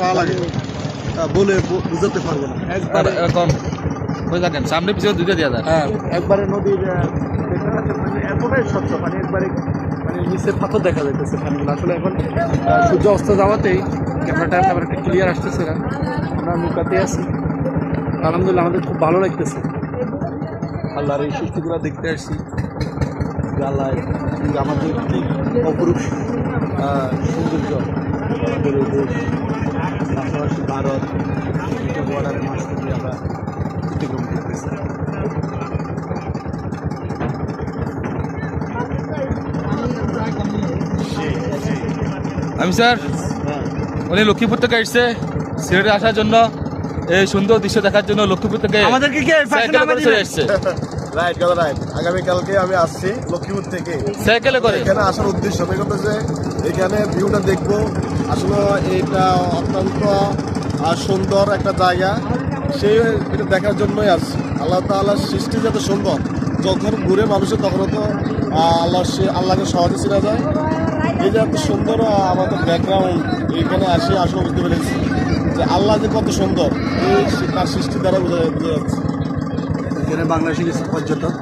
ভালো লাগে বলে বুঝাতে পারবো না। একবারে এখন ওই দেখেন সামনে পিছনে দুইটা দেওয়া যায়। হ্যাঁ, একবারে নদীর মানে এতটাই স্বচ্ছ পানি, একবারে মানে নিচে পাথর দেখা যাইতেছে পানিগুলো। আসলে এখন সূর্য অস্ত যাওয়াতেই ক্যামেরাটা একেবারে একটা ক্লিয়ার আসতেছে না। আমরা নৌকাতে আছি, আলহামদুলিল্লাহ আমাদের খুব ভালো লাগতেছে। আল্লাহর এই সৃষ্টিগুলো দেখতে আসছি। আল্লাহ আমাদের কি অপরূপ সৌন্দর্য, আমাদের এই দেশ, পাশাপাশি ভারত বর্ডারের মাছ থেকে আমরা অতিক্রম করতেছি। আমি স্যার হ্যাঁ, উনি লক্ষ্মীপুর থেকে এসছে সিলেটে আসার জন্য, এই সুন্দর দৃশ্য দেখার জন্য লক্ষ্মীপুর থেকে আমাদেরকে কি সাইকেলে করে চলে এসছে। রাইট কথা রাইট। আগামীকালকে আমি আসছি লক্ষ্মীপুর থেকে। সাইকেলে করে এখানে আসার উদ্দেশ্য যে এখানে ভিউটা দেখবো। আসলে এটা অত্যন্ত সুন্দর একটা জায়গা, সেই এটা দেখার জন্যই আসছি। আল্লাহ তাআলার সৃষ্টি যত সুন্দর, যখন ঘুরে মানুষের তখন তো আল্লাহকে সহজে চেনা যায়। এই যে এত সুন্দর আমাদের ব্যাকগ্রাউন্ড, এইখানে আসলে বুঝতে পেরেছি যে আল্লাহ যে কত সুন্দর, এই তার সৃষ্টি দ্বারা বোঝা যাচ্ছে। এখানে বাংলাদেশি কিছু পর্যটক